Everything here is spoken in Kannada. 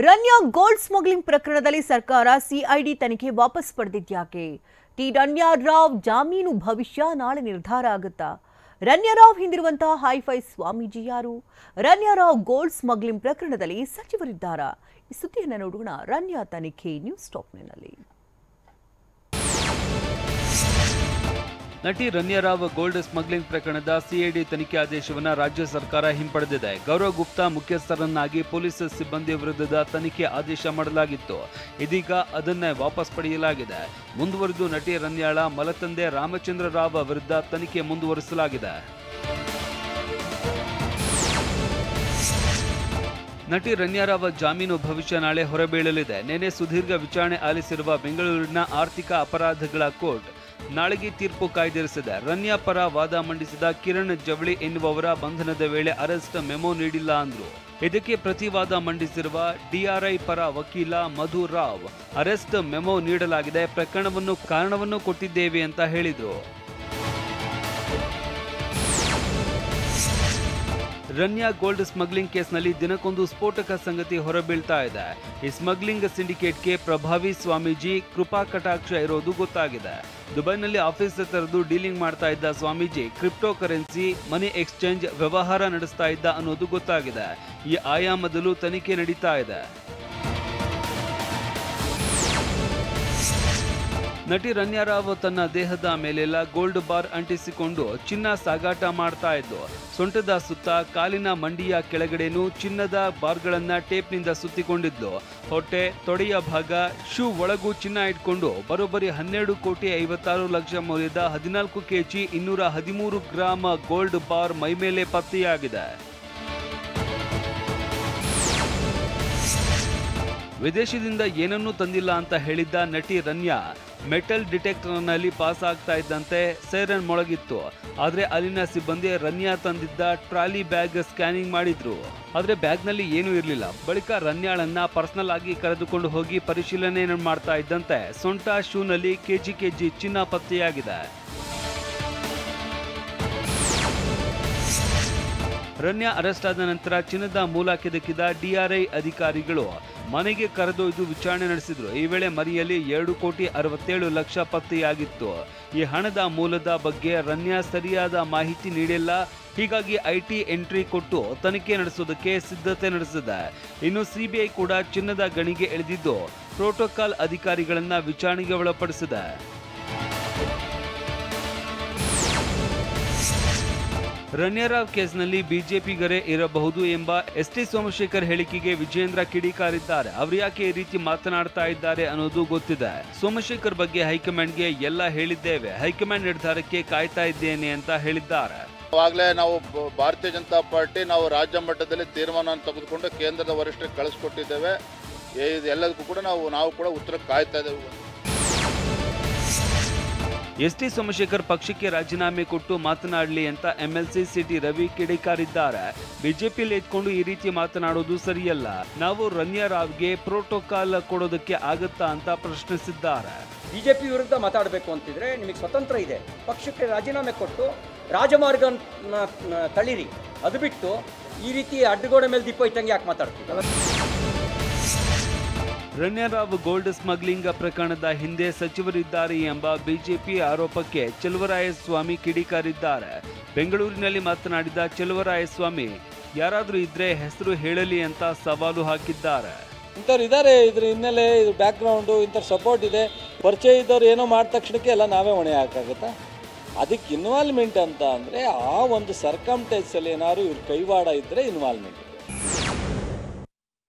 ರನ್ಯಾ ಗೋಲ್ಡ್ ಸ್ಮಗ್ಲಿಂಗ್ ಪ್ರಕರಣದಲ್ಲಿ ಸರ್ಕಾರ ಸಿಐಡಿ ತನಿಖೆ ವಾಪಸ್ ಪಡೆದಿದ್ಯಾಕೆ? ರನ್ಯಾ ರಾವ್ ಜಾಮೀನು ಭವಿಷ್ಯ ನಾಳೆ ನಿರ್ಧಾರ ಆಗುತ್ತಾ? ರನ್ಯಾ ರಾವ್ ಹಿಂದಿರುವಂತಹ ಹೈಫೈ ಸ್ವಾಮೀಜಿ ಯಾರು? ರನ್ಯಾ ರಾವ್ ಗೋಲ್ಡ್ ಸ್ಮಗ್ಲಿಂಗ್ ಪ್ರಕರಣದಲ್ಲಿ ಸಚಿವರಿದ್ದಾರಾ? ಈ ಸುದ್ದಿಯನ್ನು ನೋಡೋಣ ರನ್ಯಾ ತನಿಖೆ ನ್ಯೂಸ್ ಟಾಪ್ನಲ್ಲಿ. ನಟಿ ರನ್ಯಾ ರಾವ್ ಗೋಲ್ಡ್ ಸ್ಮಗ್ಲಿಂಗ್ ಪ್ರಕರಣದ ಸಿಐಡಿ ತನಿಖೆ ಆದೇಶವನ್ನು ರಾಜ್ಯ ಸರ್ಕಾರ ಹಿಂಪಡೆದಿದೆ. ಗೌರವ್ ಗುಪ್ತಾ ಮುಖ್ಯಸ್ಥರನ್ನಾಗಿ ಪೊಲೀಸ್ ಸಿಬ್ಬಂದಿ ವಿರುದ್ಧದ ತನಿಖೆ ಆದೇಶ ಮಾಡಲಾಗಿತ್ತು. ಇದೀಗ ಅದನ್ನೇ ವಾಪಸ್ ಪಡೆಯಲಾಗಿದೆ. ಮುಂದುವರೆದು ನಟಿ ರನ್ಯಾಳ ಮಲತಂದೆ ರಾಮಚಂದ್ರ ರಾವ್ ವಿರುದ್ಧ ತನಿಖೆ ಮುಂದುವರಿಸಲಾಗಿದೆ. ನಟಿ ರನ್ಯಾ ರಾವ್ ಜಾಮೀನು ಭವಿಷ್ಯ ನಾಳೆ ಹೊರಬೀಳಲಿದೆ. ನಿನ್ನೆ ಸುದೀರ್ಘ ವಿಚಾರಣೆ ಆಲಿಸಿರುವ ಬೆಂಗಳೂರಿನ ಆರ್ಥಿಕ ಅಪರಾಧಗಳ ಕೋರ್ಟ್ ನಾಳೆಗೆ ತೀರ್ಪು ಕಾಯ್ದಿರಿಸಿದೆ. ರನ್ಯಾ ಪರ ವಾದ ಮಂಡಿಸಿದ ಕಿರಣ್ ಜವಳಿ ಎನ್ನುವವರ ಬಂಧನದ ವೇಳೆ ಅರೆಸ್ಟ್ ಮೆಮೊ ನೀಡಿಲ್ಲ ಅಂದ್ರು. ಇದಕ್ಕೆ ಪ್ರತಿವಾದ ಮಂಡಿಸಿರುವ ಡಿಆರ್ಐ ಪರ ವಕೀಲ ಮಧು ರಾವ್ ಅರೆಸ್ಟ್ ಮೆಮೊ ನೀಡಲಾಗಿದೆ, ಕಾರಣವನ್ನು ಕೊಟ್ಟಿದ್ದೇವೆ ಅಂತ ಹೇಳಿದ್ರು. ರನ್ಯಾ ಗೋಲ್ಡ್ ಸ್ಮಗ್ಲಿಂಗ್ ಕೇಸ್ನಲ್ಲಿ ದಿನಕ್ಕೊಂದು ಸ್ಫೋಟಕ ಸಂಗತಿ ಹೊರಬೀಳ್ತಾ ಇದೆ. ಈ ಸ್ಮಗ್ಲಿಂಗ್ ಸಿಂಡಿಕೇಟ್ಗೆ ಪ್ರಭಾವಿ ಸ್ವಾಮೀಜಿ ಕೃಪಾ ಕಟಾಕ್ಷ ಇರೋದು ಗೊತ್ತಾಗಿದೆ. ದುಬೈನಲ್ಲಿ ಆಫೀಸ್ ತೆರೆದು ಡೀಲಿಂಗ್ ಮಾಡ್ತಾ ಇದ್ದ ಸ್ವಾಮೀಜಿ ಕ್ರಿಪ್ಟೋ ಕರೆನ್ಸಿ, ಮನಿ ಎಕ್ಸ್ಚೇಂಜ್ ವ್ಯವಹಾರ ನಡೆಸ್ತಾ ಇದ್ದ ಅನ್ನೋದು ಗೊತ್ತಾಗಿದೆ. ಈ ಆಯಾಮದಲ್ಲೂ ತನಿಖೆ ನಡೀತಾ ಇದೆ. ನಟಿ ರನ್ಯಾ ರಾವ್ ತನ್ನ ದೇಹದ ಮೇಲೆಲ್ಲ ಗೋಲ್ಡ್ ಬಾರ್ ಅಂಟಿಸಿಕೊಂಡು ಚಿನ್ನ ಸಾಗಾಟ ಮಾಡ್ತಾ ಇದ್ದು. ಸೊಂಟದ ಸುತ್ತ, ಕಾಲಿನ ಮಂಡಿಯ ಕೆಳಗಡೆನೂ ಚಿನ್ನದ ಬಾರ್ಗಳನ್ನ ಟೇಪ್ನಿಂದ ಸುತ್ತಿಕೊಂಡಿದ್ಲು. ಹೊಟ್ಟೆ, ತೊಡೆಯ ಭಾಗ, ಶೂ ಒಳಗೂ ಚಿನ್ನ ಇಟ್ಕೊಂಡು ಬರೋಬ್ಬರಿ 12,56,00,000 ಮೌಲ್ಯದ 14 kg 213 ಗ್ರಾಂ ಗೋಲ್ಡ್ ಬಾರ್ ಮೈಮೇಲೆ ಪತ್ತೆಯಾಗಿದೆ. ವಿದೇಶದಿಂದ ಏನನ್ನೂ ತಂದಿಲ್ಲ ಅಂತ ಹೇಳಿದ್ದ ನಟಿ ರನ್ಯಾ ಮೆಟಲ್ ಡಿಟೆಕ್ಟರ್ನಲ್ಲಿ ಪಾಸ್ ಆಗ್ತಾ ಇದ್ದಂತೆ ಸೈರನ್ ಮೊಳಗಿತ್ತು. ಆದ್ರೆ ಅಲ್ಲಿನ ಸಿಬ್ಬಂದಿ ರನ್ಯಾ ತಂದಿದ್ದ ಟ್ರಾಲಿ ಬ್ಯಾಗ್ ಸ್ಕ್ಯಾನಿಂಗ್ ಮಾಡಿದ್ರು. ಆದ್ರೆ ಬ್ಯಾಗ್ನಲ್ಲಿ ಏನೂ ಇರಲಿಲ್ಲ. ಬಳಿಕ ರನ್ಯಾಳನ್ನ ಪರ್ಸನಲ್ ಆಗಿ ಕರೆದುಕೊಂಡು ಹೋಗಿ ಪರಿಶೀಲನೆ ಮಾಡ್ತಾ ಇದ್ದಂತೆ ಸೊಂಟ, ಶೂನಲ್ಲಿ ಕೆಜಿ ಚಿನ್ನ ಪತ್ತೆಯಾಗಿದೆ. ರನ್ಯಾ ಅರೆಸ್ಟ್ ಆದ ನಂತರ ಚಿನ್ನದ ಮೂಲ ಕೆದಕಿದ ಡಿಆರ್ಐ ಅಧಿಕಾರಿಗಳು ಮನೆಗೆ ಕರೆದೊಯ್ದು ವಿಚಾರಣೆ ನಡೆಸಿದ್ರು. ಈ ವೇಳೆ ಮರಿಯಲ್ಲಿ 2,67,00,000 ಪತ್ತೆಯಾಗಿತ್ತು. ಈ ಹಣದ ಮೂಲದ ಬಗ್ಗೆ ರನ್ಯಾ ಸರಿಯಾದ ಮಾಹಿತಿ ನೀಡಿಲ್ಲ. ಹೀಗಾಗಿ ಐಟಿ ಎಂಟ್ರಿ ಕೊಟ್ಟು ತನಿಖೆ ನಡೆಸೋದಕ್ಕೆ ಸಿದ್ಧತೆ ನಡೆಸಿದೆ. ಇನ್ನು ಸಿಬಿಐ ಕೂಡ ಚಿನ್ನದ ಗಣಿಗೆ ಇಳಿದಿದ್ದು ಪ್ರೋಟೋಕಾಲ್ ಅಧಿಕಾರಿಗಳನ್ನ ವಿಚಾರಣೆಗೆ ಒಳಪಡಿಸಿದೆ. ರನ್ಯಾ ರಾವ್ ಕೇಸ್ನಲ್ಲಿ ಬಿಜೆಪಿಗರೇ ಇರಬಹುದು ಎಂಬ ಎಸ್ಟಿ ಸೋಮಶೇಖರ್ ಹೇಳಿಕೆಗೆ ವಿಜೇಂದ್ರ ಕಿಡಿಕಾರಿದ್ದಾರೆ. ಅವರು ಯಾಕೆ ಈ ರೀತಿ ಮಾತನಾಡ್ತಾ ಇದ್ದಾರೆ ಅನ್ನೋದು ಗೊತ್ತಿದೆ. ಸೋಮಶೇಖರ್ ಬಗ್ಗೆ ಹೈಕಮಾಂಡ್ಗೆ ಎಲ್ಲ ಹೇಳಿದ್ದೇವೆ, ಹೈಕಮಾಂಡ್ ನಿರ್ಧಾರಕ್ಕೆ ಕಾಯ್ತಾ ಇದ್ದೇನೆ ಅಂತ ಹೇಳಿದ್ದಾರೆ. ಆವಾಗಲೇ ನಾವು ಭಾರತೀಯ ಜನತಾ ಪಾರ್ಟಿ ನಾವು ರಾಜ್ಯ ಮಟ್ಟದಲ್ಲಿ ತೀರ್ಮಾನ ತೆಗೆದುಕೊಂಡು ಕೇಂದ್ರದ ವರಿಷ್ಠರಿಗೆ ಕಳಿಸ್ಕೊಟ್ಟಿದ್ದೇವೆ. ಎಲ್ಲದಕ್ಕೂ ಕೂಡ ನಾವು ಕೂಡ ಉತ್ತರ ಕಾಯ್ತಾ ಇದ್ದೇವೆ. ಎಸ್ಟಿ ಸೋಮಶೇಖರ್ ಪಕ್ಷಕ್ಕೆ ರಾಜೀನಾಮೆ ಕೊಟ್ಟು ಮಾತನಾಡಲಿ ಅಂತ ಎಂಎಲ್ಸಿ ಸಿಟಿ ರವಿ ಕಿಡಿಕಾರಿದ್ದಾರೆ. ಬಿಜೆಪಿಯಲ್ಲಿ ಇದ್ಕೊಂಡು ಈ ರೀತಿ ಮಾತನಾಡೋದು ಸರಿಯಲ್ಲ. ನಾವು ರನ್ಯಾ ರಾವ್ಗೆ ಪ್ರೋಟೋಕಾಲ್ ಕೊಡೋದಕ್ಕೆ ಆಗುತ್ತಾ ಅಂತ ಪ್ರಶ್ನಿಸಿದ್ದಾರೆ. ಬಿಜೆಪಿ ವಿರುದ್ಧ ಮಾತಾಡಬೇಕು ಅಂತಿದ್ರೆ ನಿಮಗೆ ಸ್ವತಂತ್ರ ಇದೆ. ಪಕ್ಷಕ್ಕೆ ರಾಜೀನಾಮೆ ಕೊಟ್ಟು ರಾಜಮಾರ್ಗ ತಳಿರಿ. ಅದು ಬಿಟ್ಟು ಈ ರೀತಿ ಅಡ್ಡಗೋಡೆ ಮೇಲೆ ದೀಪ ಇಟ್ಟಂಗೆ ಯಾಕೆ ಮಾತಾಡ್ತೀವಿ? ರನ್ಯಾ ರಾವ್ ಗೋಲ್ಡ್ ಸ್ಮಗ್ಲಿಂಗ್ ಪ್ರಕರಣದ ಹಿಂದೆ ಸಚಿವರಿದ್ದಾರೆ ಎಂಬ ಬಿಜೆಪಿ ಆರೋಪಕ್ಕೆ ಚೆಲುವರಾಯಸ್ವಾಮಿ ಕಿಡಿಕಾರಿದ್ದಾರೆ. ಬೆಂಗಳೂರಿನಲ್ಲಿ ಮಾತನಾಡಿದ ಚೆಲುವರಾಯಸ್ವಾಮಿ, ಯಾರಾದರೂ ಇದ್ರೆ ಹೆಸರು ಹೇಳಲಿ ಅಂತ ಸವಾಲು ಹಾಕಿದ್ದಾರೆ. ಇಂಥವ್ರು ಇದ್ದಾರೆ, ಇದ್ರ ಹಿನ್ನೆಲೆ, ಇದು ಬ್ಯಾಕ್ ಗ್ರೌಂಡು, ಇಂಥ ಸಪೋರ್ಟ್ ಇದೆ. ಪರಿಚಯ ಇದ್ದವ್ರು ಏನೋ ಮಾಡಿದ ತಕ್ಷಣಕ್ಕೆ ಎಲ್ಲ ನಾವೇ ಹೊಣೆ ಹಾಕಾಗುತ್ತಾ? ಅದಕ್ಕೆ ಇನ್ವಾಲ್ವ್ಮೆಂಟ್ ಅಂತ ಅಂದರೆ ಆ ಒಂದು ಸರ್ಕಮ್ಟೆನ್ಸಲ್ಲಿ ಏನಾದ್ರು ಇವ್ರ ಕೈವಾಡ ಇದ್ದರೆ ಇನ್ವಾಲ್ವ್ಮೆಂಟ್.